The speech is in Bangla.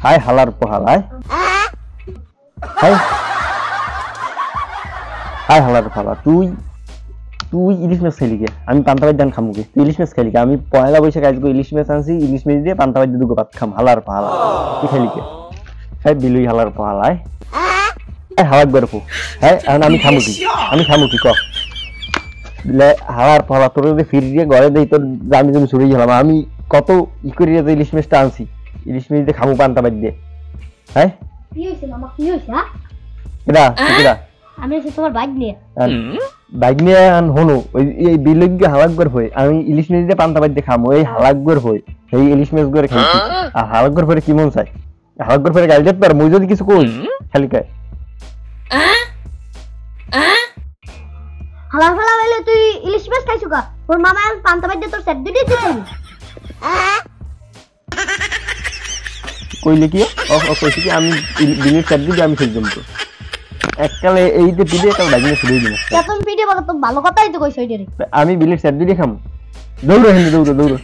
হাই হালার পোহালায় হাই হাই হালার পোহালা তুই ইলিশ মাছ খাইলি কে আমি পান্তা ভাত দান খামু কে তুই ইলিশ মাছ খাইলি কে আমি পয়লা বৈশাখ আজকে ইলিশ মাছ আনছি ইলিশ মাছ দিয়ে পান্তা ভাত দিয়ে দুগো ভাত খাম হালার পোহালা তুই খাইলি কে হাই বিলুই হালার পোহালায় এই হালাক গরফু হাই আমি খামু কি ক দিলে হালার পোহালা তোর যদি ফিরে দিয়ে ঘরে দেই তোর আমি তুমি চুরি গেলাম আমি কত ই করিয়া যে ইলিশ মাছটা আনছি ইলিশ মাছ দিয়ে খামু পান্তা ভাত দিয়ে হ্যাঁ কি হইছে মামা কি হইছে কিরা আমি এসে তোমার বাইক নিয়ে আন হনো ওই এই বিলগ্গে হালাকগর হই আমি ইলিশ মাছ দিয়ে পান্তা ভাত দিয়ে খামু এই হালাকগর হই এই ইলিশ মাছ গরে খাইছি আর হালাকগর পরে কি মন চাই হালাকগর পরে গাল দিতে পার মুই যদি কিছু কই খালি কয় হালার ফালা হইলে তুই ইলিশ মাছ খাইছো কা তোর মামা আজ পান্তা ভাত দিয়ে তোর সেট দিতে দিছে কইলে কি ও কইছি কি আমি বিলের সেট দিয়ে আমি খেলতাম তো এককালে এই যে পিডে কাল লাগিয়ে শুরু দিন তুমি পিডে বলো তো ভালো কথাই তো কইছো এটারে আমি বিলের সেট দিয়ে খাম দৌড়ো